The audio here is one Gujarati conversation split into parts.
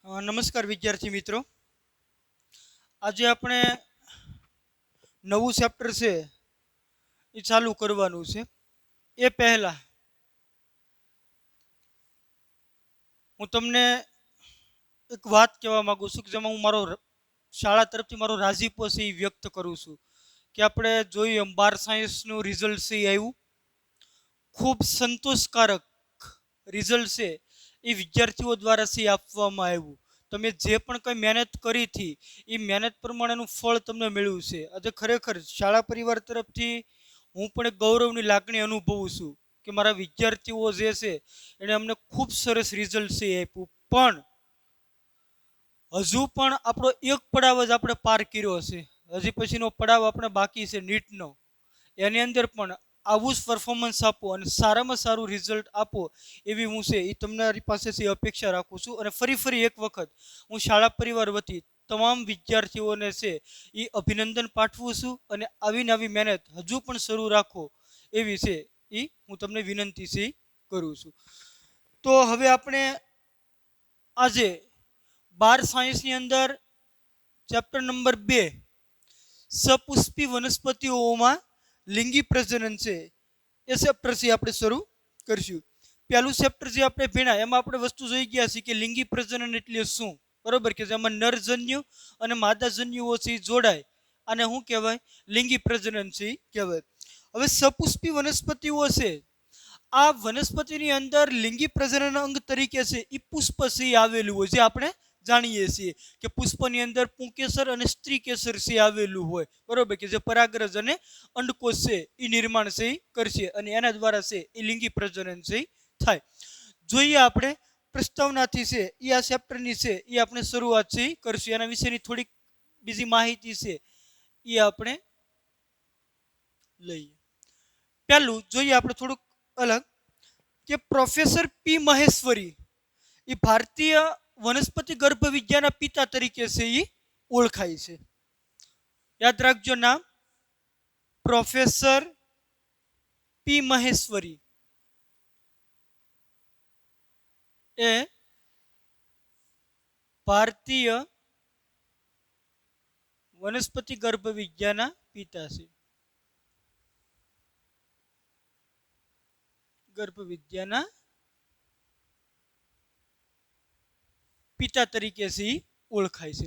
નમસ્કાર વિદ્યાર્થી મિત્રો. આજે આપણે નવું ચેપ્ટર છે એ ચાલુ કરવાનું છે. એ પહેલા હું તમને એક વાત કહેવા માંગુ છું કે જેમાં હું શાળા તરફથી મારો રાજીપો છે એ વ્યક્ત કરું છું કે આપણે જોયું એમ 12 સાયન્સનું રિઝલ્ટ છે એ આવ્યું. ખૂબ સંતોષકારક રિઝલ્ટ છે એ વિદ્યાર્થીઓ દ્વારા છે આપવામાં આવ્યું. તમે જે પણ કંઈ મહેનત કરી હતી એ મહેનત પ્રમાણેનું ફળ તમને મળ્યું છે. આજે ખરેખર શાળા પરિવાર તરફથી હું પણ એક ગૌરવની લાગણી અનુભવું છું કે મારા વિદ્યાર્થીઓ જે છે એણે અમને ખૂબ સરસ રિઝલ્ટ છે એ આપ્યું. પણ હજુ પણ આપણો એક પડાવ જ આપણે પાર કર્યો છે. હજી પછીનો પડાવ આપણે બાકી છે નીટનો. એની અંદર પણ આવું જ પરફોર્મન્સ આપો અને સારામાં સારું રિઝલ્ટ આપો એવી હું છે એ તમારી પાસેથી અપેક્ષા રાખું છું. અને ફરી એક વખત હું શાળા પરિવાર વતી તમામ વિદ્યાર્થીઓને છે એ અભિનંદન પાઠવું છું અને આવીને આવી મહેનત હજુ પણ શરૂ રાખો એવી છે એ હું તમને વિનંતી છે કરું છું. તો હવે આપણે આજે 12 સાયન્સની અંદર ચેપ્ટર નંબર 2 સપુષ્પી વનસ્પતિઓમાં લિંગી પ્રજનન છે એ ચેપ્ટરથી આપણે શરૂ કરીશું. પહેલું ચેપ્ટર જે આપણે ભણ્યા એમાં આપણે વસ્તુ જોઈ ગયા છીએ કે લિંગી પ્રજનન એટલે શું, બરોબર, કે જેમાં નરજન્યુ અને માદાજન્યુઓ છે જોડાય અને શું કહેવાય, લિંગી પ્રજનન છે કહેવાય. હવે સપુષ્પી વનસ્પતિઓ છે, આ વનસ્પતિની અંદર લિંગી પ્રજનન અંગ તરીકે છે એ પુષ્પ છે આવેલું હોય જે આપણે જાણીએ છીએ કે પુષ્પની અંદર પુંકેસર અને સ્ત્રી કેસર છે આવેલું હોય, બરોબર, કે જે પરાગરજ અને અંડકોષ છે એ નિર્માણ છે કરશે અને એના દ્વારા છે એ લિંગી પ્રજનન છે થાય. જોઈએ આપણે પ્રસ્તાવનાથી છે એ આ ચેપ્ટરની છે એ આપણે શરૂઆત છે કરશું. એના વિશેની થોડીક બીજી માહિતી છે એ આપણે લઈએ. પહેલું જોઈએ આપણે થોડુંક અલગ કે પ્રોફેસર પી મહેશ્વરી એ ભારતીય વનસ્પતિ ગર્ભ વિદ્યાના પિતા તરીકે છે એ ઓળખાય છે. યાદ રાખજો નામ, પ્રોફેસર પી મહેશ્વરી એ ભારતીય વનસ્પતિ ગર્ભ વિદ્યાના પિતા છે. ગર્ભ વિદ્યાના પિતા તરીકે છે ઓળખાય છે.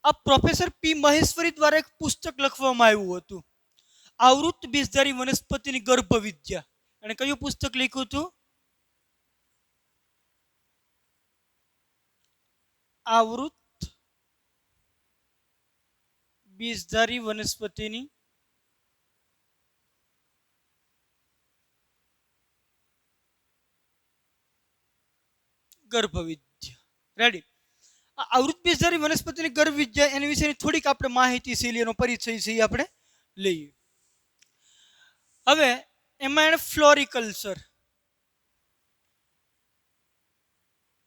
આ પ્રોફેસર પી મહેશ્વરી દ્વારા એક પુસ્તક લખવામાં આવ્યું હતું, આવૃત બીજધારી વનસ્પતિની ગર્ભ વિદ્યા. અને કયું પુસ્તક લખ્યું હતું? આવૃત બીજધારી વનસ્પતિની ગર્ભ વિદ્યા. રેડી. આ આવૃત બીજધારી વનસ્પતિની ગર્ભ વિદ્યા એની વિશેની થોડીક આપણે માહિતી છે, એનો પરિચય છે એ આપણે લઈએ. હવે એમાં એને ફ્લોરિકલ્ચર,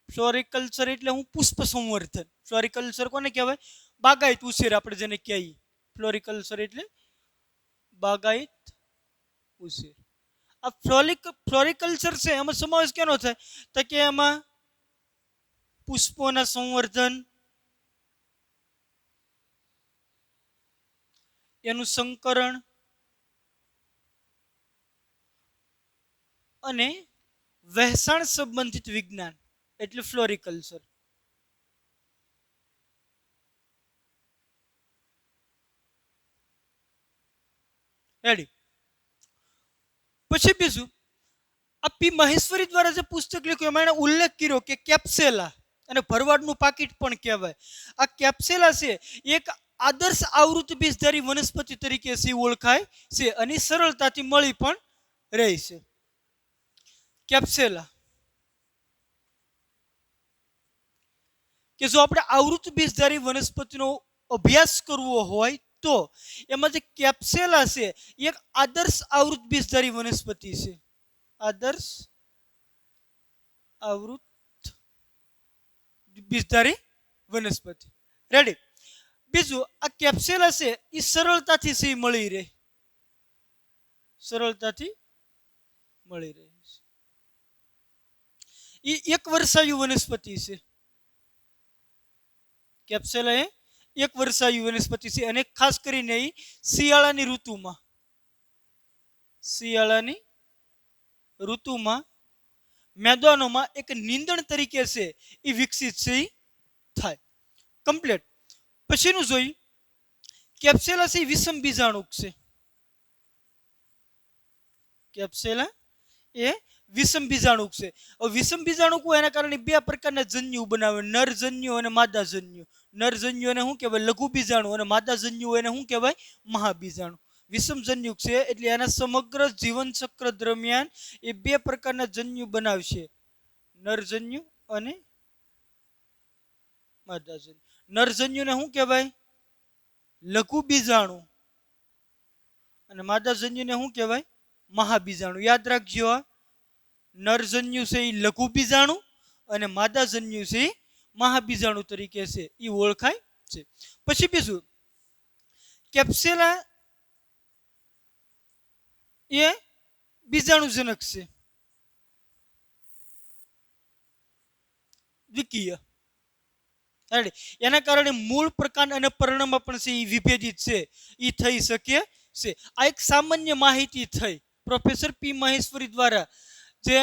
ફ્લોરિકલ્ચર એટલે હું પુષ્પ સંવર્ધન. ફ્લોરિકલ્ચર કોને કહેવાય? બાગાયત ઉછેર આપણે જેને કહીએ. ફ્લોરિકલ્ચર એટલે બાગાયત ઉછેર. આ ફ્લોરિકલ્ચર છે એમાં સમાવેશ કેનો થાય તો કે એમાં પુષ્પોના સંવર્ધન, એનું સંકરણ અને વહેંચાણ સંબંધિત વિજ્ઞાન એટલે ફ્લોરિકલ્ચર. રેડી. પછી બીજું, આ પી મહેશ્વરી દ્વારા જે પુસ્તક લખ્યું એમાં એને ઉલ્લેખ કર્યો કે કેપ્સેલા, અને ભરવાડનું પાકીટ પણ કહેવાય. આ કેપ્સેલા છે એક આદર્શ આવૃત બીજધારી વનસ્પતિ તરીકે છે ઓળખાય છે અને સરળતાથી મળી પણ રહે છે. કેપ્સેલા કે જો આપણે આવૃત બીજધારી વનસ્પતિનો અભ્યાસ કરવો હોય તો એમાં જે કેપ્સેલા છે એક આદર્શ આવૃત બીજધારી વનસ્પતિ છે. આદર્શ આવૃત બીજધારી વનસ્પતિ. રેડી. બીજું, આ કેપ્સેલા છે એ સરળતાથી છે મળી રહે, સરળતાથી મળી રહે છે. એ એક વર્ષાયુ વનસ્પતિ છે. કેપ્સેલા એ એક વર્ષાયુ વનસ્પતિ છે અને ખાસ કરીને એ શિયાળાની ઋતુમાં મેદાનોમાં એક નીંદણ તરીકે છે એ વિકસિત છે એ થાય કમ્પ્લીટ. પછીનું જોઈ કેપ્સેલા છે વિષમ બીજાણુક છે. કેપ્સેલા એ વિષમ બીજાણુક છે. વિષમ બીજાણુક હોય એના કારણે બે પ્રકારના જન્યુ બનાવે, નરજન્યુ અને માદાજન્યુ. નરજન્યુ એને શું કહેવાય? લઘુ બીજાણુ. અને માદાજન્યુ એને શું કહેવાય? મહાબીજાણુ. વિષમ જન્યુક છે એટલે એના સમગ્ર જીવન ચક્ર દરમિયાન એ બે પ્રકારના જન્યુ બનાવશે, નરજન્યુ અને માદાજન્યુ. નરજન્યુને શું કહેવાય? લઘુ બીજાણુ. અને માદાજન્યુને શું કહેવાય? મહાબીજાણુ. યાદ રાખજો, નરજન્યુ છે એ લઘુ બીજાણુ અને માદાજન્યુ છે એ મહાબીજાણુ તરીકે છે એ ઓળખાય છે. પછી બીજું, કેપ્સેલા એ બીજાણુજનક છે, દ્વિકીય. એના કારણે મૂળ પ્રકાર અને પર્ણમાં પણ છે એ વિભેદિત છે એ થઈ શકે છે. આ એક સામાન્ય માહિતી થઈ પ્રોફેસર પી મહેશ્વરી દ્વારા, જે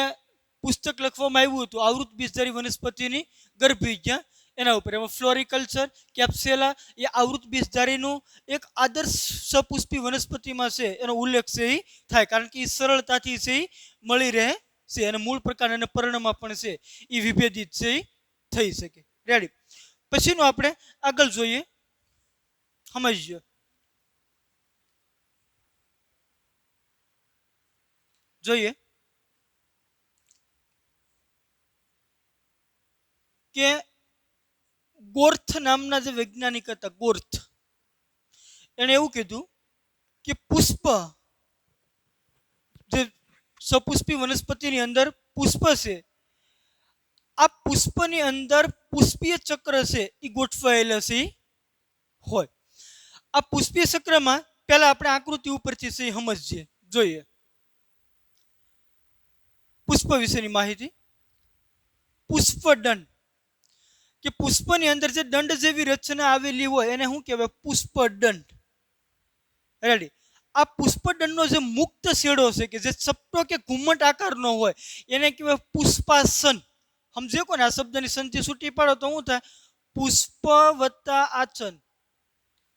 પુસ્તક લખવામાં આવ્યું હતું આવૃત બીજધારી વનસ્પતિની ગર્ભવિજ્ઞાન, એના ઉપર. એમાં ફ્લોરિકલ્ચર, કેપ્સેલા એ આવૃત બીજધારીનું એક આદર્શ સપુષ્પી વનસ્પતિમાં છે એનો ઉલ્લેખ છે એ થાય, કારણ કે એ સરળતાથી છે એ મળી રહે છે અને મૂળ પ્રકાર અને પર્ણમાં પણ છે એ વિભેદિત છે એ થઈ શકે. રેડી. પછીનું આપણે આગળ જોઈએ, સમજીએ. જોઈએ કે ગોર્થ નામના જે વૈજ્ઞાનિક હતા, ગોર્થ, એણે એવું કીધું કે પુષ્પ, જે સપુષ્પી વનસ્પતિની અંદર પુષ્પ છે, આ પુષ્પની અંદર પુષ્પીય ચક્ર છે એ ગોઠવાયેલા છે હોય. આ પુષ્પીય ચક્રમાં પહેલા આપણે આકૃતિ ઉપરથી છે સમજીએ. જોઈએ પુષ્પ વિશેની માહિતી. પુષ્પદંડ, કે પુષ્પની અંદર જે દંડ જેવી રચના આવેલી હોય એને શું કહેવાય? પુષ્પદંડ. રેડી. આ પુષ્પદંડનો જે મુક્ત છેડો છે કે જે ચપટો કે ઘુમ્મટ આકારનો હોય એને કહેવાય પુષ્પાસન. સમજે કોને? આ શબ્દની સંધિ છૂટી પાડો તો શું થાય? પુષ્પ વત્તા આચન,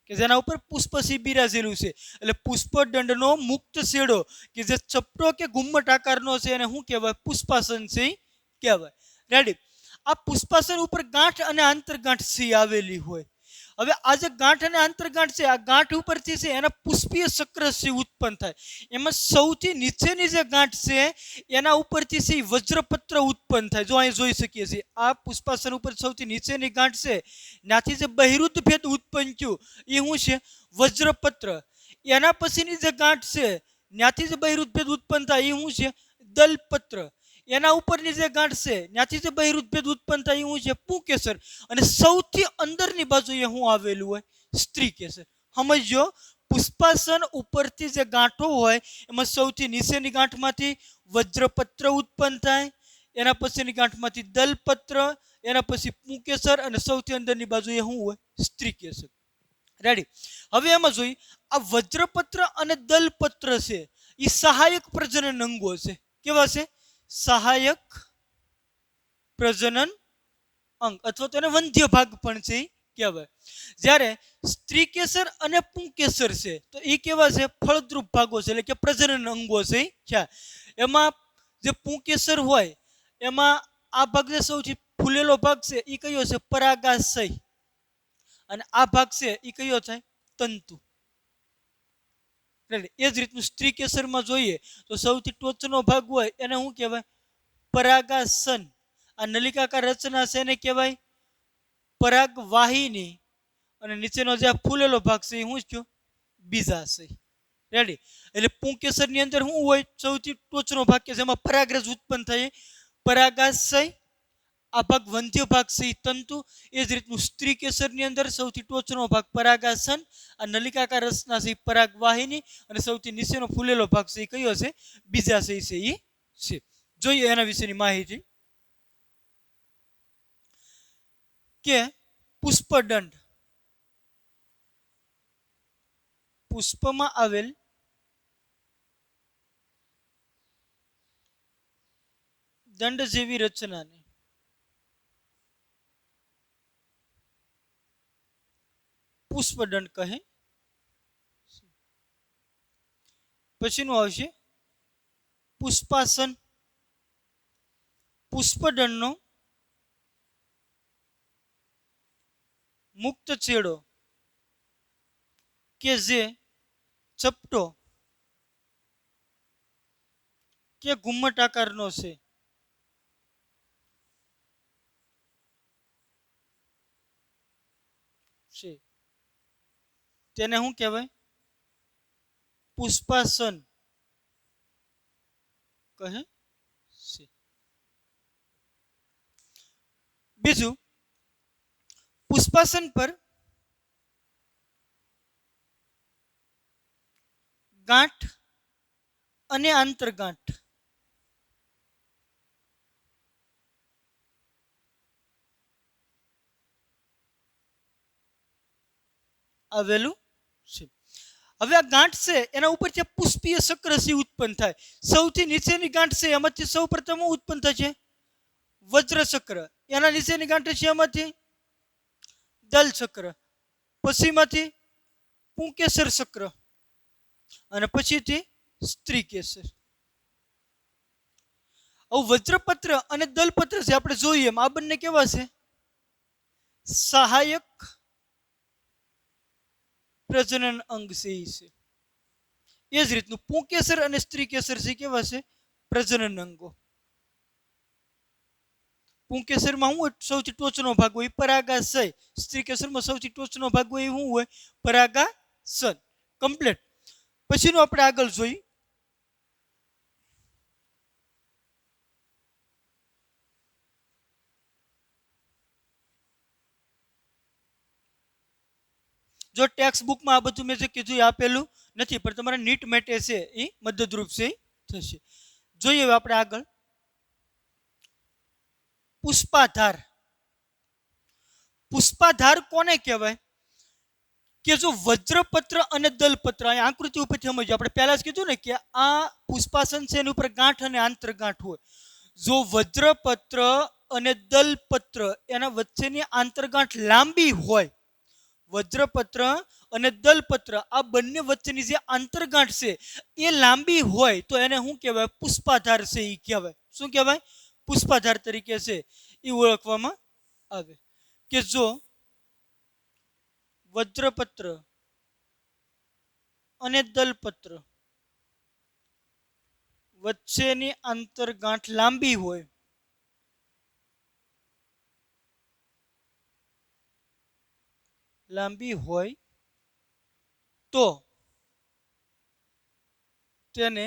કે જેના ઉપર પુષ્પ બિરાજેલું છે. એટલે પુષ્પદંડનો મુક્ત છેડો કે જે ચપટો કે ઘુમ્મટ આકારનો છે એને શું કહેવાય? પુષ્પાસન છે કહેવાય. રેડી. આ પુષ્પાસન ઉપર ગાંઠ અને આંતરગાંઠ સી આવેલી હોય. હવે આ જે ગાંઠ અને આંતરગાંઠ છે, આ ગાંઠ ઉપરથી છે એના પુષ્પીય ચક્ર સી ઉત્પન્ન થાય. એમાં સૌથી નીચેની જે ગાંઠ છે એના ઉપરથી છે વજ્રપત્ર ઉત્પન્ન થાય. જો અહીં જોઈ શકીએ છીએ, આ પુષ્પાસન ઉપર સૌથી નીચેની ગાંઠ છે, ત્યાંથી જે બહિરુદ્ધ ભેદ ઉત્પન્ન થયું એ શું છે? વજ્રપત્ર. એના પછીની જે ગાંઠ છે ત્યાંથી જે બહિરુદ્ધ ભેદ ઉત્પન્ન થાય એ શું છે? દલપત્ર. એના ઉપરની જે ગાંઠ છે ત્યાંથી જે બહિરુદ્ધ ભેદ ઉત્પન્ન થાય એ શું છે? પુંકેસર. અને સૌથી અંદરની બાજુએ શું આવેલું હોય? સ્ત્રીકેસર. સમજો, પુષ્પાસન ઉપરથી જે ગાંઠો હોય એમાં સૌથી નીચેની ગાંઠમાંથી વજ્રપત્ર ઉત્પન્ન થાય, એના પછીની ગાંઠમાંથી દલપત્ર, એના પછી પુંકેસર અને સૌથી અંદરની બાજુએ શું હોય? સ્ત્રીકેસર. રેડી. હવે એમાં જોઈ, આ વજ્રપત્ર અને દલપત્ર છે એ સહાયક પ્રજનન અંગો છે. કેવા છે? સહાયક પ્રજનન અંગ, અથવા તો એને વંધ્ય ભાગ પણ છે કહેવાય. જ્યારે સ્ત્રીકેસર અને પુંકેસર છે તો એ કેવા છે? ફળદ્રુપ ભાગો છે, એટલે કે પ્રજનન અંગો છે. એમાં જે પુંકેસર હોય એમાં આ ભાગ જે સૌથી ફૂલેલો ભાગ છે એ કયો છે? પરાગાશય. અને આ ભાગ છે એ કયો થાય? તંતુ. એ જ રીતનું સ્ત્રીકેસરમાં જોઈએ તો સૌથી ટોચનો ભાગ હોય એને શું કહેવાય? પરાગાસન. આ નલિકાકાર રચના છે એને કહેવાય પરાગવાહિની. અને નીચેનો જે ફૂલેલો ભાગ છે એ શું થયો? બીજાશય. રેડી. એટલે પુંકેસરની અંદર શું હોય? સૌથી ટોચનો ભાગ કે જેમાં પરાગરજ ઉત્પન્ન થાય, પરાગાશય. આ ભાગ વંધ્ય ભાગ છે એ તંતુ. એ જ રીતનું સ્ત્રીકેસરની અંદર સૌથી ટોચનો ભાગ પરાગાસન, આ નલિકાકાર રચના છે પરાગવાહિની, અને સૌથી નીચેનો ફૂલેલો ભાગ છે એ કયો છે? બીજાશય છે એ છે. જોઈએ એના વિશેની માહિતી કે પુષ્પદંડ, પુષ્પમાં આવેલ દંડ જેવી રચનાને પુષ્પદંડ કહે. પછીનું આવશે પુષ્પાસન. પુષ્પદંડનો મુક્ત છેડો કે જે ચપટો કે ઘુમ્મટ આકારનો છે તેને શું કહેવાય? પુષ્પાસન કહે છે. બીજું, પુષ્પાસન પર ગાંઠ અને આંતરગાંઠ આવેલું છે. હવે આ ગાંઠ છે એના ઉપરથી પુષ્પીય ચક્રસી ઉત્પન્ન થાય. સૌથી નીચેની ગાંઠ છે એમાંથી સૌ પ્રથમ ઉત્પન્ન થાય છે વજ્ર ચક્ર. એના નીચેની ગાંઠ છે એમાંથી દલ ચક્ર, પછીમાંથી પુંકેસર ચક્ર અને પછીથી સ્ત્રી કેસર. હવે વજ્રપત્ર અને દલપત્ર છે આપણે જોઈએ એમ આ બંને કેવા છે? સહાયક પ્રજનન અંગ છે. એ જ રીતનું પુંકેસર અને સ્ત્રી કેસર છે કેવા છે? પ્રજનન અંગો. પુંકેસરમાં શું સૌથી ટોચનો ભાગ હોય? પરાગાશય. સ્ત્રી કેસરમાં સૌથી ટોચનો ભાગ હોય શું હોય? પરાગાસન. કમ્પ્લીટ. પછીનું આપણે આગળ જોઈએ. જો ટેક્સ્ટ બુકમાં આ બધું મેં જે કીધું એ આપેલું નથી, પણ તમારા નીટ માટે છે એ મદદરૂપ છે થશે. જોઈએ હવે આપણે આગળ. પુષ્પાધાર. પુષ્પાધાર કોને કહેવાય? કે જો વજ્રપત્ર અને દલપત્ર, અહીં આકૃતિ ઉપરથી સમજો. આપણે પહેલા જ કીધું ને કે આ પુષ્પાસન છે એની ઉપર ગાંઠ અને આંતરગાંઠ હોય. જો વજ્રપત્ર અને દલપત્ર એના વચ્ચેની આંતરગાંઠ લાંબી હોય, વજ્રપત્ર અને દલપત્ર આ બંને વચ્ચેની જે આંતરગાંઠ છે એ લાંબી હોય તો એને શું કહેવાય? પુષ્પાધાર છે એ કહેવાય. શું કહેવાય? પુષ્પાધાર તરીકે છે એ ઓળખવામાં આવે. કે જો વજ્રપત્ર અને દલપત્ર વચ્ચેની આંતરગાંઠ લાંબી હોય, તો તેને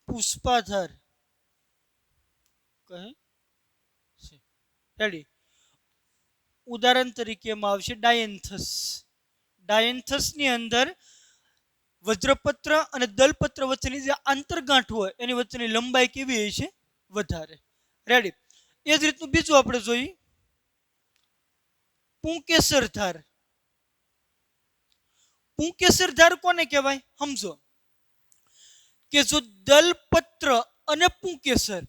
પુષ્પાધાર કહે છે. રેડી. ઉદાહરણ તરીકે એમાં આવશે ડાયન્થસ. ડાયન્થસની અંદર વજ્રપત્ર અને દલપત્ર વચ્ચેની જે આંતરગાંઠ હોય એની વચ્ચેની લંબાઈ કેવી હોય છે? વધારે. રેડી. એ જ રીતનું બીજું આપણે જોઈએ. પુંકેસર ધાર. પુંકેસર ધાર કોને કહેવાય? સમજો કે જો દલપત્ર અને પુંકેસર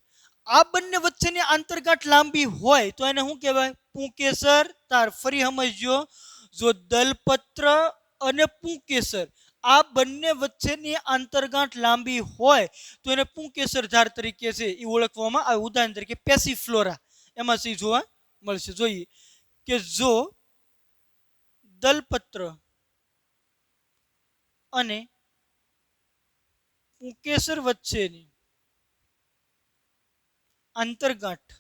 આ બંને વચ્ચેની આંતરગાંઠ લાંબી હોય તો એને શું કહેવાય? પુંકેસર ધાર. ફરી સમજો, જો દલપત્ર અને પુંકેસર આ બંને વચ્ચેની આંતરગાંઠ લાંબી હોય તો એને પુંકેસર ધાર તરીકે છે એ ઓળખવામાં આવે. ઉદાહરણ તરીકે પેસીફ્લોરા એમાં છે જોવા મળશે. જોઈએ કે જો દલપત્ર અને પુંકેસર વચ્ચેની આંતરગાંઠ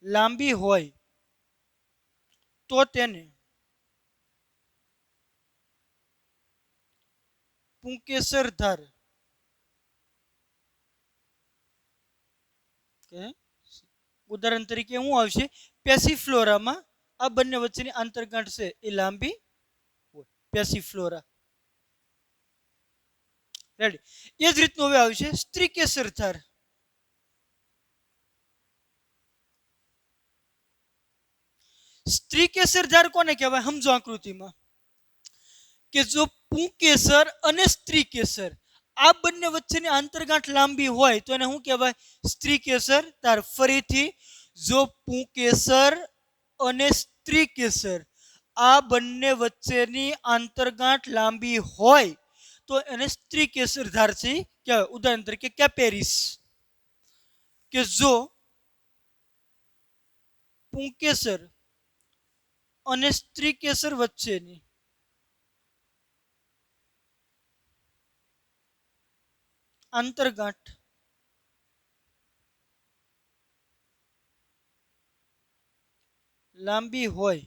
લાંબી હોય તો તેને પુંકેસર ધાર કહે. ઉદાહરણ તરીકે શું આવશે? પેસીફ્લોરામાં આ બંને વચ્ચેની આંતરગાંઠ છે એ લાંબી હોય. પેસીફ્લોરા. રેડી. એ જ રીતનું હવે આવશે સ્ત્રી કેસર ધાર. સ્ત્રી કેસર ધાર કોને કહેવાય? સમજો આકૃતિમાં કે જો પુંકેસર અને સ્ત્રી કેસર આ બંને વચ્ચેની આંતરગાંઠ લાંબી હોય તો એને શું કહેવાય? સ્ત્રી કેસર ધાર. ફરીથી, જો પુંકેસર અને સ્ત્રી કેસર આ બંને વચ્ચેની આંતરગાંઠ લાંબી હોય તો એને સ્ત્રી કેસર ધાર છે કહેવાય. ઉદાહરણ તરીકે કેપેરિસ, કે જો પુંકેસર અને સ્ત્રી કેસર વચ્ચેની આંતરગાંઠ લાંબી હોય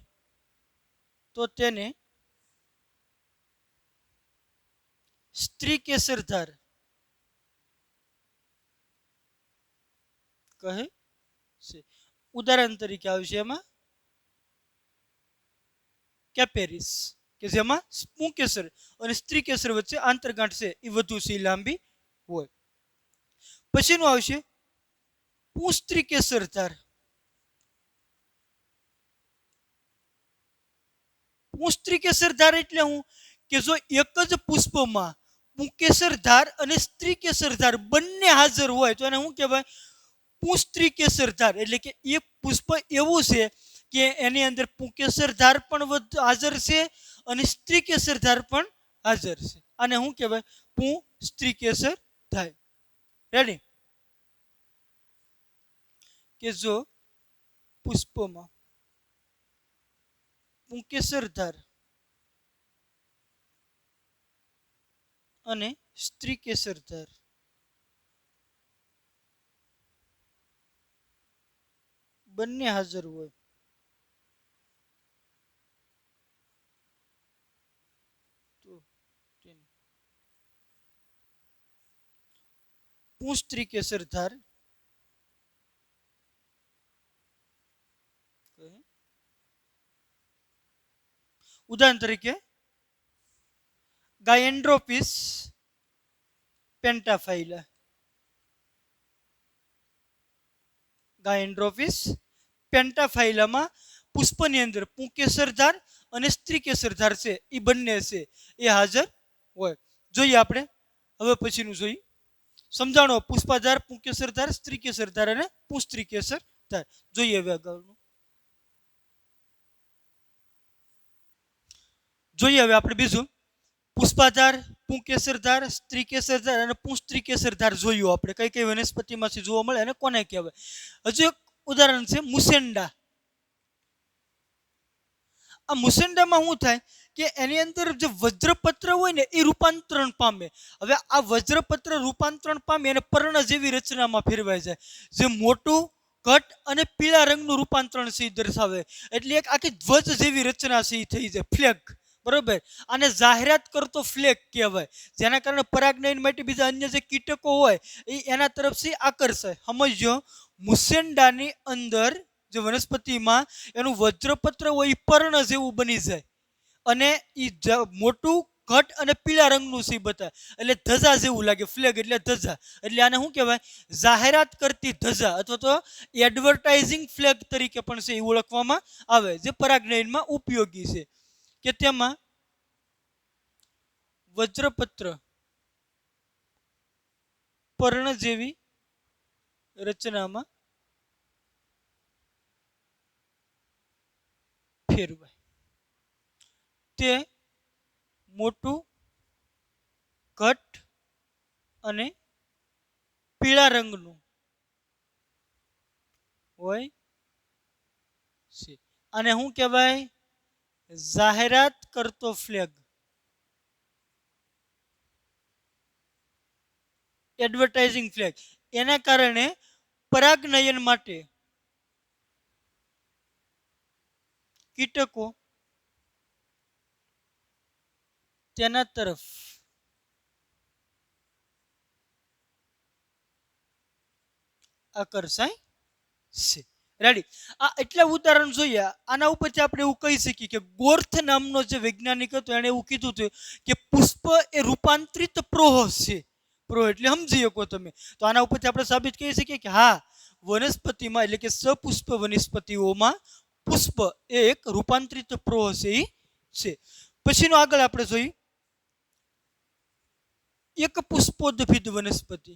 તો તેને સ્ત્રી કેસર ધાર કહે છે. ઉદાહરણ તરીકે આવશે એમાં કેપેરિસ, કે જેમાં પુંકેસર અને સ્ત્રી કેસર વચ્ચે આંતરગાંઠ છે એ વધુ છે, લાંબી હોય. પછીનું આવશે પુંસ્ત્રી કેસર ધાર. પુંસ્ત્રી કેસર ધાર એટલે હું કે જો એક જ પુષ્પમાં પુંકેસર ધાર અને સ્ત્રી કેસર ધાર બંને હાજર હોય તો એને શું કહેવાય? પુંસ્ત્રી કેસર ધાર. એટલે કે એ પુષ્પ એવું છે કે એની અંદર પુંકેસર ધાર પણ હાજર છે અને સ્ત્રી કેસર ધાર પણ હાજર છે. આને શું કહેવાય? પુંસ્ત્રી કેસર ધાર. રેડી? કે જો પુષ્પમાં પુંકેસર ધાર અને સ્ત્રી કેસર ધાર બંને હાજર હોય તો પુંસ્ત્રી કેસર ધાર કહે. ઉદાહરણ તરીકે ગાયન્ડ્રોપિસ પેન્ટાફાઇલા. ગાયન્ડ્રોપિસ પેન્ટાફાઇલામાં પુષ્પની અંદર પુંકેસર ધાર અને સ્ત્રી કેસર ધાર છે એ બંને છે એ હાજર હોય. જોઈએ આપણે હવે પછીનું જોઈએ. સમજાણો પુષ્પાધાર, પુંકેસર ધાર, સ્ત્રી કેસર ધાર અને પુંસ્ત્રી કેસર ધાર. જોઈએ હવે આગળનું. જોઈએ હવે આપણે બીજું પુષ્પાધાર, પુંકેસર ધાર, સ્ત્રી કેસર ધાર અને પુંસ્ત્રી કેસર ધાર જોયું આપણે કઈ કઈ વનસ્પતિમાંથી જોવા મળે અને કોને કહેવાય. હજુ એક ઉદાહરણ છે મુસેન્ડા. આ મુસેન્ડામાં શું થાય કે એની અંદર જે વજ્રપત્ર હોય ને એ રૂપાંતરણ પામે. હવે આ વજ્રપત્ર રૂપાંતરણ પામે અને પર્ણ જેવી રચનામાં ફેરવાઈ જાય, જે મોટું ઘટ અને પીળા રંગનું રૂપાંતરણ છે દર્શાવે. એટલે એક આખી ધ્વજ જેવી રચના છે એ થઈ જાય, ફ્લેગ. બરોબર? આને જાહેરાત કરતો ફ્લેગ કહેવાય, જેના કારણે પરાગનયન માટે બીજા અન્ય જે કીટકો હોય એ એના તરફથી આકર્ષાય. સમજો, મુસેન્ડાની અંદર જે વનસ્પતિમાં એનું વજ્રપત્ર હોય એ પર્ણ જેવું બની જાય અને એ મોટું ઘટ અને પીળા રંગનું છે બતાવે, એટલે ધજા જેવું લાગે. ફ્લેગ એટલે ધજા. એટલે આને શું કહેવાય? જાહેરાત કરતી ધજા અથવા તો એડવર્ટાઇઝિંગ ફ્લેગ તરીકે પણ છે એ ઓળખવામાં આવે, જે પરાગનયનમાં ઉપયોગી છે. કે તેમાં વજ્રપત્ર પર્ણ જેવી રચનામાં ફેરવાય. તે મોટું ઘટ અને પીળા રંગનું હોય છે. આને શું કહેવાય? જાહેરાત કરતો ફ્લેગ, એડવર્ટાઇઝિંગ ફ્લેગ. એના કારણે પરાગનયન માટે કીટકો તેના તરફ આકર્ષાય છે. રેડી? આ એટલા ઉદાહરણ જોઈએ. આના ઉપરથી આપણે એવું કહી શકીએ કે ગોર્થ નામનો જે વૈજ્ઞાનિક હતો એણે એવું કીધું હતું કે પુષ્પ એ રૂપાંતરિત પ્રોહ છે. પ્રોહ એટલે સમજી શકો તમે. તો આના ઉપરથી આપણે સાબિત કરી શકીએ કે હા, વનસ્પતિમાં એટલે કે સપુષ્પ વનસ્પતિઓમાં પુષ્પ એ એક રૂપાંતરિત પ્રો હશે એ છે. પછીનો આગળ આપણે જોઈએ એક પુષ્પોદ્ભિદ વનસ્પતિ.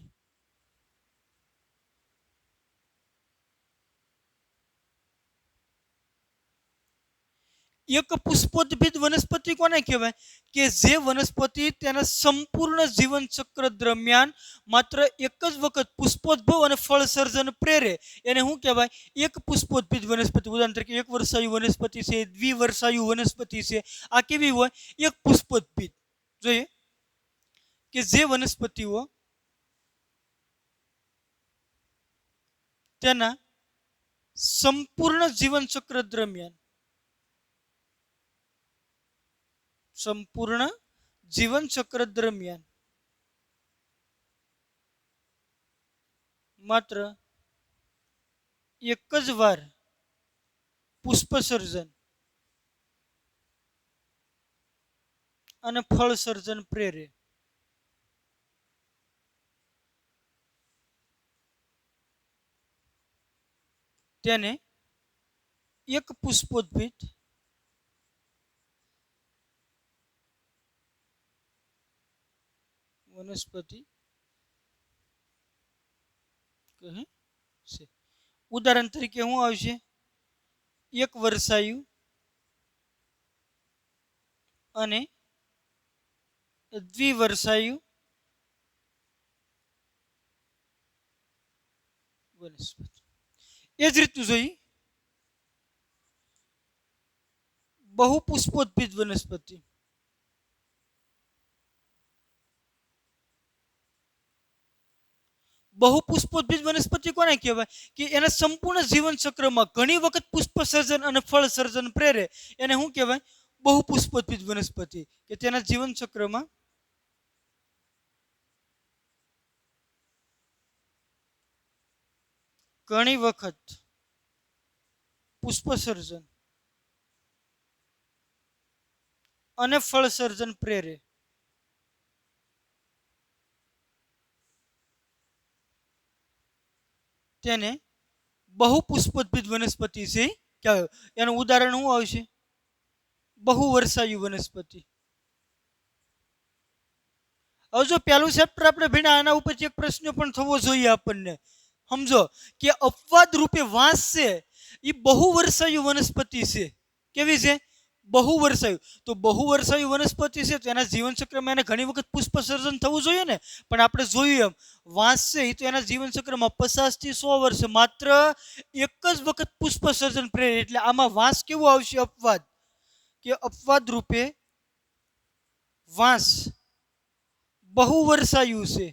એક પુષ્પોદ્ભિદ વનસ્પતિ કોને કહેવાય? કે જે વનસ્પતિ તેના સંપૂર્ણ જીવન ચક્ર દરમિયાન માત્ર એક જ વખત પુષ્પોદ્ભવ અને ફળ સર્જન પ્રેરે એને શું કહેવાય? એક પુષ્પોદ્ભિદ વનસ્પતિ. ઉદાહરણ તરીકે એક વર્ષાયુ વનસ્પતિ છે, દ્વિવર્ષાયુ વનસ્પતિ છે. આ કેવી હોય? એક પુષ્પોદ્ભિદ. જોઈએ કે જે વનસ્પતિઓ તેના સંપૂર્ણ જીવન ચક્ર દરમિયાન સંપૂર્ણ જીવન ચક્ર દરમિયાન માત્ર એક જ વાર પુષ્પ સર્જન અને ફળ સર્જન પ્રેરે તેને એક પુષ્પોદ્ભિદ વનસ્પતિ કહે છે. ઉદાહરણ તરીકે શું આવશે? એક વર્ષાયુ અને દ્વિવર્ષાયુ વનસ્પતિ. એ જ રીતનું જોઈએ બહુપુષ્પોદ્ભિદ વનસ્પતિ. બહુપુષ્પોદ્ભિદ વનસ્પતિ કોને કહેવાય? કે એના સંપૂર્ણ જીવન ચક્રમાં ઘણી વખત પુષ્પ સર્જન અને ફળ સર્જન પ્રેરે એને શું કહેવાય? બહુપુષ્પોદ્ભિદ વનસ્પતિ. કે તેના જીવન ચક્રમાં ઘણી વખત પુષ્પ સર્જન અને ફળ સર્જન પ્રેરે તેને બહુપુષ્પોદ્ભિદ વનસ્પતિ છે. કહેવાય. એનું ઉદાહરણ શું આવશે? બહુવર્ષાયુ વનસ્પતિ. હવે જો પહેલું ચેપ્ટર આપણે ભણ્યા આના ઉપરથી એક પ્રશ્ન પણ થવો જોઈએ આપણને. સમજો કે અપવાદ રૂપે વાંસ છે એ બહુવર્ષાયુ વનસ્પતિ છે. કેવી છે? બહુવર્ષાયુ. તો બહુવર્ષાયુ વનસ્પતિ છે તો એના જીવનચક્રમાં એને ઘણી વખત પુષ્પ સર્જન થવું જોઈએ ને. પણ આપણે જોયું એમ વાંસ છે એ તો એના જીવનચક્રમાં 50 થી 100 વર્ષ માત્ર એક જ વખત પુષ્પ સર્જન પ્રેરે. એટલે આમાં વાંસ કેવું આવશે? અપવાદ. કે અપવાદ રૂપે વાંસ બહુવર્ષાયુ છે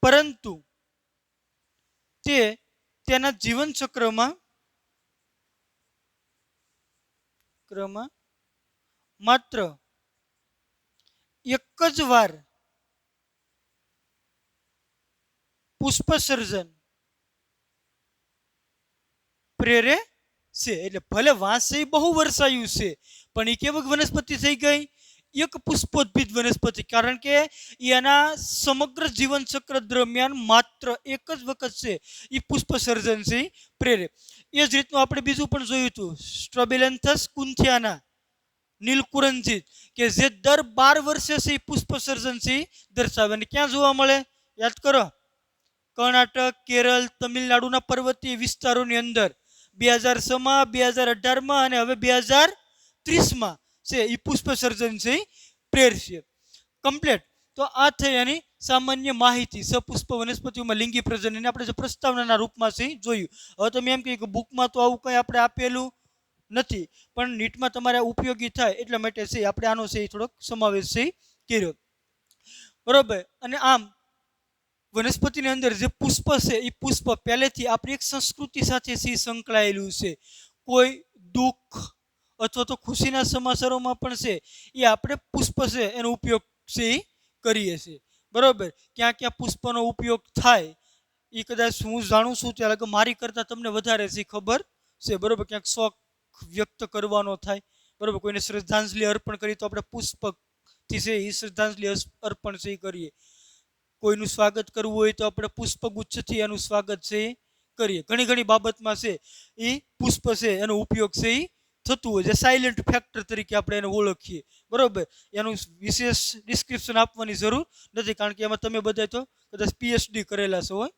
પરંતુ તે તેના જીવન ચક્રમાં માત્ર એક જ વાર પુષ્પ સર્જન પ્રેરે છે. એટલે ભલે વાંસ છે એ બહુવર્ષાયુ છે પણ એ કેવી વનસ્પતિ થઈ ગઈ? એક પુષ્પોદ્ભિદ વનસ્પતિ. કારણ કે એના સમગ્ર જીવન ચક્ર દરમિયાન માત્ર એક જ વખત છે એ પુષ્પ સર્જન છે પ્રેરે. એ જ રીતનું આપણે બીજું પણ જોયું હતું સ્ટ્રોબિલેન્થસ કુન્થિયાના નીલકુરંજીત કે જે દર 12 વર્ષે છે એ પુષ્પ સર્જન છે દર્શાવે. અને ક્યાં જોવા મળે? યાદ કરો. કર્ણાટક, કેરળ, તમિલનાડુના પર્વતીય વિસ્તારોની અંદર 2006માં, 2018માં અને હવે 2030માં છે એ પુષ્પ સર્જન છે પ્રેરશે. કમ્પ્લેટ. તો આ થઈ એની સામાન્ય માહિતી. સપુષ્પ વનસ્પતિઓમાં લિંગી પ્રજનન આપણે જે પ્રસ્તાવનાના રૂપમાં છે જોયું. હવે તમે એમ કહ્યું કે બુકમાં તો આવું કંઈ આપણે આપેલું નથી પણ નીટમાં તમારે ઉપયોગી થાય એટલા માટે છે આપણે આનો છે થોડોક સમાવેશ છે કર્યો. બરોબર. અને આમ વનસ્પતિની અંદર જે પુષ્પ છે એ પુષ્પ પહેલેથી આપણી એક સંસ્કૃતિ સાથે સંકળાયેલું છે. કોઈ દુઃખ અથવા તો ખુશીના સમાચારોમાં પણ છે એ આપણે પુષ્પ છે એનો ઉપયોગ છે એ કરીએ છીએ. બરોબર. ક્યાં ક્યાં પુષ્પનો ઉપયોગ થાય એ કદાચ હું જાણું છું ત્યારે મારી કરતાં તમને વધારે છે ખબર છે. બરોબર. ક્યાંક શોખ વ્યક્ત કરવાનો થાય. બરોબર. કોઈને શ્રદ્ધાંજલિ અર્પણ કરી તો આપણે પુષ્પથી છે એ શ્રદ્ધાંજલિ અર્પણ છે એ કરીએ. કોઈનું સ્વાગત કરવું હોય તો આપણે પુષ્પગુચ્છથી એનું સ્વાગત છે કરીએ. ઘણી ઘણી બાબતમાં છે એ પુષ્પ છે એનો ઉપયોગ છે એ થતું હોય છે. સાયલેન્ટ ફેક્ટર તરીકે આપણે એને ઓળખીએ. બરોબર, એનું વિશેષ ડિસ્ક્રિપ્શન આપવાની જરૂર નથી, કારણ કે એમાં તમે બધા તો કદાચ પીએચડી કરેલા છો હોય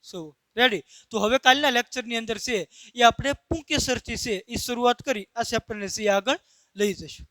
સો રેડી. તો હવે કાલના લેક્ચરની અંદર છે એ આપણે પુંકેસરથી છે એ શરૂઆત કરી આ ચેપ્ટરને છે એ આગળ લઈ જશું.